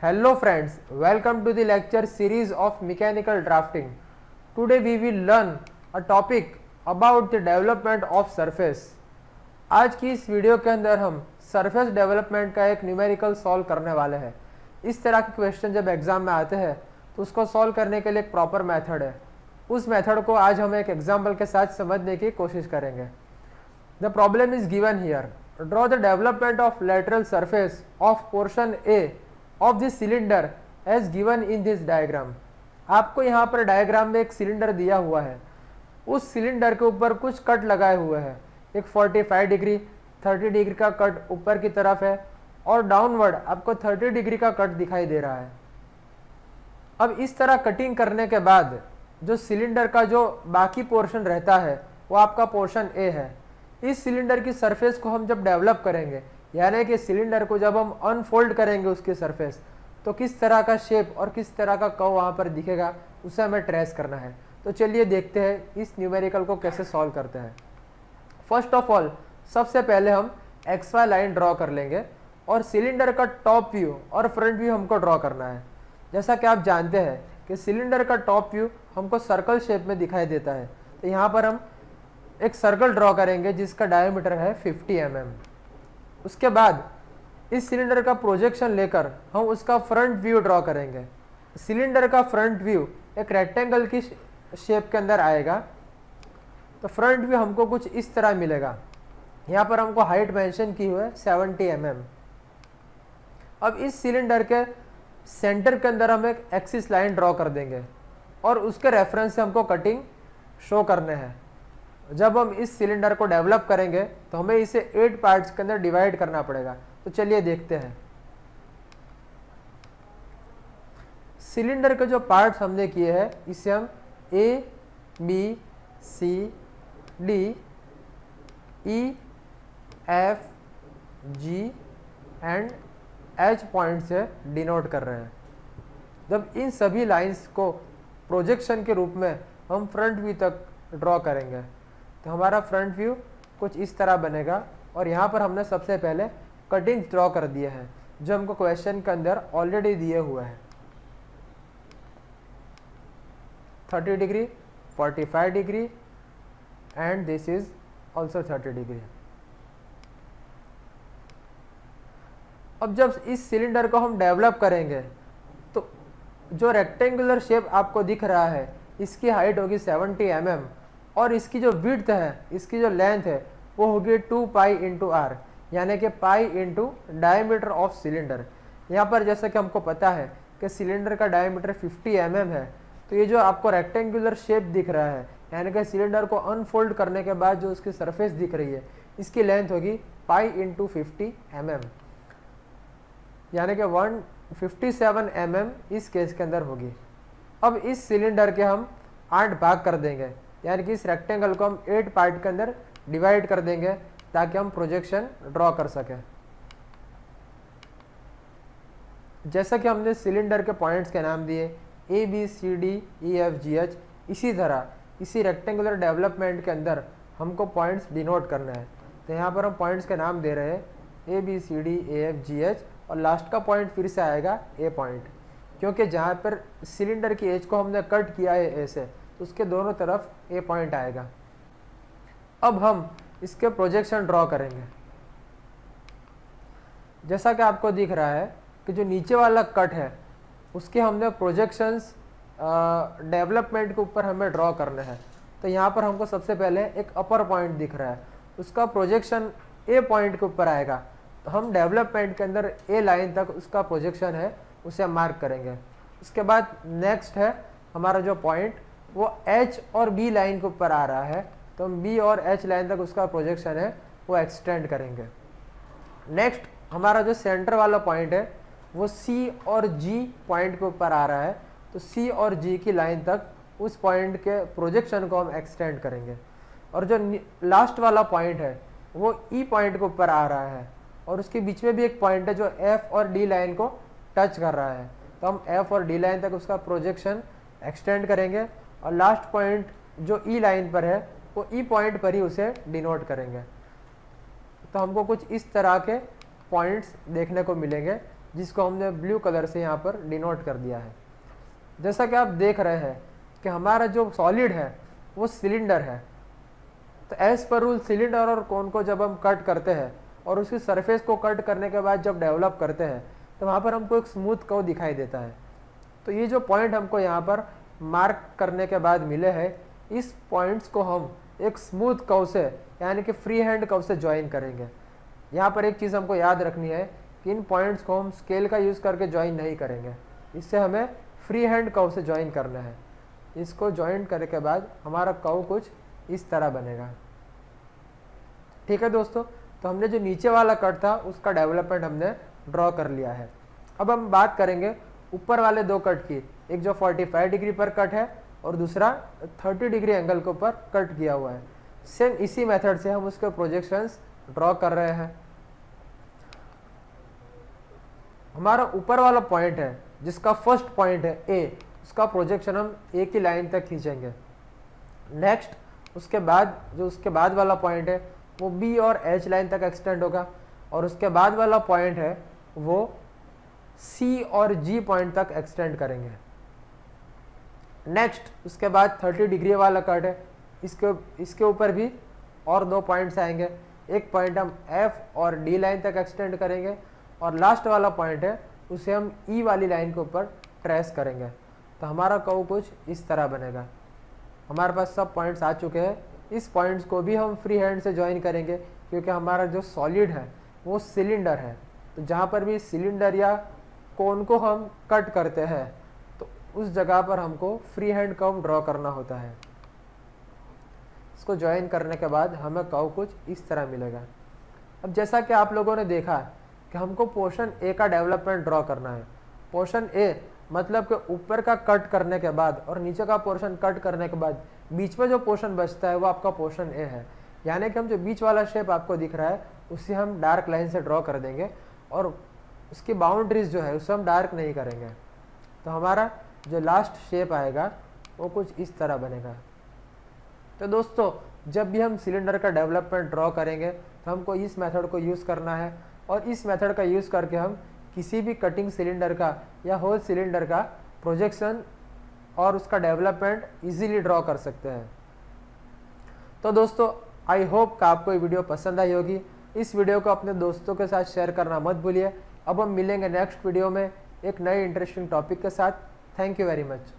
Hello friends, welcome to the lecture series of mechanical drafting. Today we will learn a topic about the development of surface. आज की इस video के अंदर हम surface development का एक न्यूमेरिकल सॉल्व करने वाले हैं। इस तरह के क्वेश्चन जब एग्जाम में आते हैं तो उसको सॉल्व करने के लिए एक प्रॉपर मेथड है। उस मेथड को आज हम एक एग्जाम्पल के साथ समझने की कोशिश करेंगे। The problem is given here, draw the development of lateral surface of portion A of this cylinder as given in this diagram. आपको यहाँ पर डायग्राम में एक सिलेंडर दिया हुआ है, उस सिलेंडर के ऊपर कुछ कट लगाए हुए हैं। एक 45 डिग्री 30 डिग्री का कट ऊपर की तरफ है और डाउनवर्ड आपको 30 डिग्री का कट दिखाई दे रहा है। अब इस तरह कटिंग करने के बाद जो सिलेंडर का जो बाकी पोर्शन रहता है वो आपका पोर्शन ए है। इस सिलेंडर की सरफेस को हम जब डेवलप करेंगे, यानी कि सिलेंडर को जब हम अनफोल्ड करेंगे उसकी सरफेस, तो किस तरह का शेप और किस तरह का कर्व वहाँ पर दिखेगा उसे हमें ट्रेस करना है। तो चलिए देखते हैं इस न्यूमेरिकल को कैसे सॉल्व करते हैं। फर्स्ट ऑफ ऑल सबसे पहले हम XY लाइन ड्रॉ कर लेंगे और सिलेंडर का टॉप व्यू और फ्रंट व्यू हमको ड्रॉ करना है। जैसा कि आप जानते हैं कि सिलेंडर का टॉप व्यू हमको सर्कल शेप में दिखाई देता है, तो यहाँ पर हम एक सर्कल ड्रॉ करेंगे जिसका डायमीटर है 50 mm। उसके बाद इस सिलेंडर का प्रोजेक्शन लेकर हम उसका फ्रंट व्यू ड्रॉ करेंगे। सिलेंडर का फ्रंट व्यू एक रेक्टेंगल की शेप के अंदर आएगा, तो फ्रंट व्यू हमको कुछ इस तरह मिलेगा। यहाँ पर हमको हाइट मेंशन की हुई है 70 mm। अब इस सिलेंडर के सेंटर के अंदर हम एक एक्सिस लाइन ड्रॉ कर देंगे और उसके रेफरेंस से हमको कटिंग शो करने हैं। जब हम इस सिलेंडर को डेवलप करेंगे तो हमें इसे 8 पार्ट्स के अंदर डिवाइड करना पड़ेगा। तो चलिए देखते हैं। सिलेंडर के जो पार्ट्स हमने किए हैं इसे हम A, B, C, D, E, F, G and H point से डिनोट कर रहे हैं। जब इन सभी लाइंस को प्रोजेक्शन के रूप में हम फ्रंट व्यू तक ड्रॉ करेंगे तो हमारा फ्रंट व्यू कुछ इस तरह बनेगा। और यहाँ पर हमने सबसे पहले कटिंग ड्रॉ कर दिए हैं जो हमको क्वेश्चन के अंदर ऑलरेडी दिए हुए हैं। 30 degree 45 degree and this is also 30 degree. अब जब इस सिलेंडर को हम डेवलप करेंगे तो जो रेक्टेंगुलर शेप आपको दिख रहा है इसकी हाइट होगी 70 mm और इसकी जो विड्थ है, इसकी जो लेंथ है वो होगी 2 पाई इंटू आर, यानी कि pi into diameter of cylinder. यहाँ पर जैसा कि हमको पता है कि सिलेंडर का डायमीटर 50 mm है, तो ये जो आपको रेक्टेंगुलर शेप दिख रहा है यानी कि सिलेंडर को अनफोल्ड करने के बाद जो उसकी सरफेस दिख रही है इसकी लेंथ होगी पाई इंटू 50 mm, यानी कि 157 mm इस केस के अंदर होगी। अब इस सिलेंडर के हम 8 भाग कर देंगे, यानी कि इस रेक्टेंगल को हम 8 पार्ट के अंदर डिवाइड कर देंगे ताकि हम प्रोजेक्शन ड्रॉ कर सकें। जैसा कि हमने सिलेंडर के पॉइंट्स के नाम दिए A, B, C, D, E, F, G, H, इसी तरह इसी रेक्टेंगुलर डेवलपमेंट के अंदर हमको पॉइंट्स डिनोट करना है। तो यहाँ पर हम पॉइंट्स के नाम दे रहे हैं A, B, C, D, E, F, G, H और लास्ट का पॉइंट फिर से आएगा A पॉइंट, क्योंकि जहाँ पर सिलेंडर की एज को हमने कट किया है A से तो उसके दोनों तरफ A पॉइंट आएगा। अब हम इसके प्रोजेक्शन ड्रॉ करेंगे। जैसा कि आपको दिख रहा है कि जो नीचे वाला कट है उसके हमने प्रोजेक्शंस डेवलपमेंट के ऊपर हमें ड्रॉ करने हैं। तो यहाँ पर हमको सबसे पहले एक अपर पॉइंट दिख रहा है, उसका प्रोजेक्शन A पॉइंट के ऊपर आएगा, तो हम डेवलपमेंट के अंदर A लाइन तक उसका प्रोजेक्शन है उसे मार्क करेंगे। उसके बाद नेक्स्ट है हमारा जो पॉइंट वो H और B लाइन के ऊपर आ रहा है, तो हम B और H लाइन तक उसका प्रोजेक्शन है वो एक्सटेंड करेंगे। नेक्स्ट हमारा जो सेंटर वाला पॉइंट है वो C और G पॉइंट के ऊपर आ रहा है, तो C और G की लाइन तक उस पॉइंट के प्रोजेक्शन को हम एक्सटेंड करेंगे। और जो लास्ट वाला पॉइंट है वो E पॉइंट के ऊपर आ रहा है और उसके बीच में भी एक पॉइंट है जो F और D लाइन को टच कर रहा है, तो हम F और D लाइन तक उसका प्रोजेक्शन एक्सटेंड करेंगे। और लास्ट पॉइंट जो E लाइन पर है वो E पॉइंट पर ही उसे डिनोट करेंगे। तो हमको कुछ इस तरह के पॉइंट्स देखने को मिलेंगे जिसको हमने ब्लू कलर से यहाँ पर डिनोट कर दिया है। जैसा कि आप देख रहे हैं कि हमारा जो सॉलिड है वो सिलेंडर है, तो एज पर रूल सिलेंडर और कोन को जब हम कट करते हैं और उसकी सरफेस को कट करने के बाद जब डेवलप करते हैं तो वहाँ पर हमको एक स्मूथ कर्व दिखाई देता है। तो ये जो पॉइंट हमको यहाँ पर मार्क करने के बाद मिले हैं, इस पॉइंट्स को हम एक स्मूथ कर्व से यानी कि फ्री हैंड कर्व से ज्वाइन करेंगे। यहाँ पर एक चीज़ हमको याद रखनी है कि इन पॉइंट्स को हम स्केल का यूज़ करके ज्वाइन नहीं करेंगे, इससे हमें फ्री हैंड कर्व से ज्वाइन करना है। इसको ज्वाइन करने के बाद हमारा कर्व कुछ इस तरह बनेगा। ठीक है दोस्तों, तो हमने जो नीचे वाला कट था उसका डेवलपमेंट हमने ड्रॉ कर लिया है। अब हम बात करेंगे ऊपर वाले दो कट की, एक जो 45 डिग्री पर कट है और दूसरा 30 डिग्री एंगल के ऊपर कट किया हुआ है। सेम इसी मेथड से हम उसके प्रोजेक्शंस ड्रॉ कर रहे हैं। हमारा ऊपर वाला पॉइंट है जिसका फर्स्ट पॉइंट है ए, उसका प्रोजेक्शन हम ए की लाइन तक खींचेंगे। नेक्स्ट उसके बाद जो उसके बाद वाला पॉइंट है वो बी और एच लाइन तक एक्सटेंड होगा, और उसके बाद वाला पॉइंट है वो सी और जी पॉइंट तक एक्सटेंड करेंगे। नेक्स्ट उसके बाद 30 डिग्री वाला कट है, इसके ऊपर भी और दो पॉइंट्स आएंगे। एक पॉइंट हम एफ और डी लाइन तक एक्सटेंड करेंगे, और लास्ट वाला पॉइंट है उसे हम ई वाली लाइन के ऊपर ट्रेस करेंगे। तो हमारा कर्व कुछ इस तरह बनेगा। हमारे पास सब पॉइंट्स आ चुके हैं। इस पॉइंट्स को भी हम फ्री हैंड से ज्वाइन करेंगे, क्योंकि हमारा जो सॉलिड है वो सिलेंडर है। तो जहाँ पर भी सिलेंडर या कोन को हम कट करते हैं तो उस जगह पर हमको फ्री हैंड कर्व ड्रॉ करना होता है। इसको ज्वाइन करने के बाद हमें कर्व कुछ इस तरह मिलेगा। अब जैसा कि आप लोगों ने देखा कि हमको पोर्शन ए का डेवलपमेंट ड्रॉ करना है। पोर्शन ए मतलब कि ऊपर का कट करने के बाद और नीचे का पोर्शन कट करने के बाद बीच में जो पोर्शन बचता है वो आपका पोर्शन ए है। यानी कि हम जो बीच वाला शेप आपको दिख रहा है उसे हम डार्क लाइन से ड्रॉ कर देंगे, और उसकी बाउंड्रीज जो है उसे हम डार्क नहीं करेंगे। तो हमारा जो लास्ट शेप आएगा वो कुछ इस तरह बनेगा। तो दोस्तों, जब भी हम सिलेंडर का डेवलपमेंट ड्रॉ करेंगे तो हमको इस मेथड को यूज़ करना है, और इस मेथड का यूज़ करके हम किसी भी कटिंग सिलेंडर का या होल सिलेंडर का प्रोजेक्शन और उसका डेवलपमेंट इजीली ड्रॉ कर सकते हैं। तो दोस्तों, आई होप कि आपको ये वीडियो पसंद आई होगी। इस वीडियो को अपने दोस्तों के साथ शेयर करना मत भूलिए। अब हम मिलेंगे नेक्स्ट वीडियो में एक नए इंटरेस्टिंग टॉपिक के साथ। Thank you very much.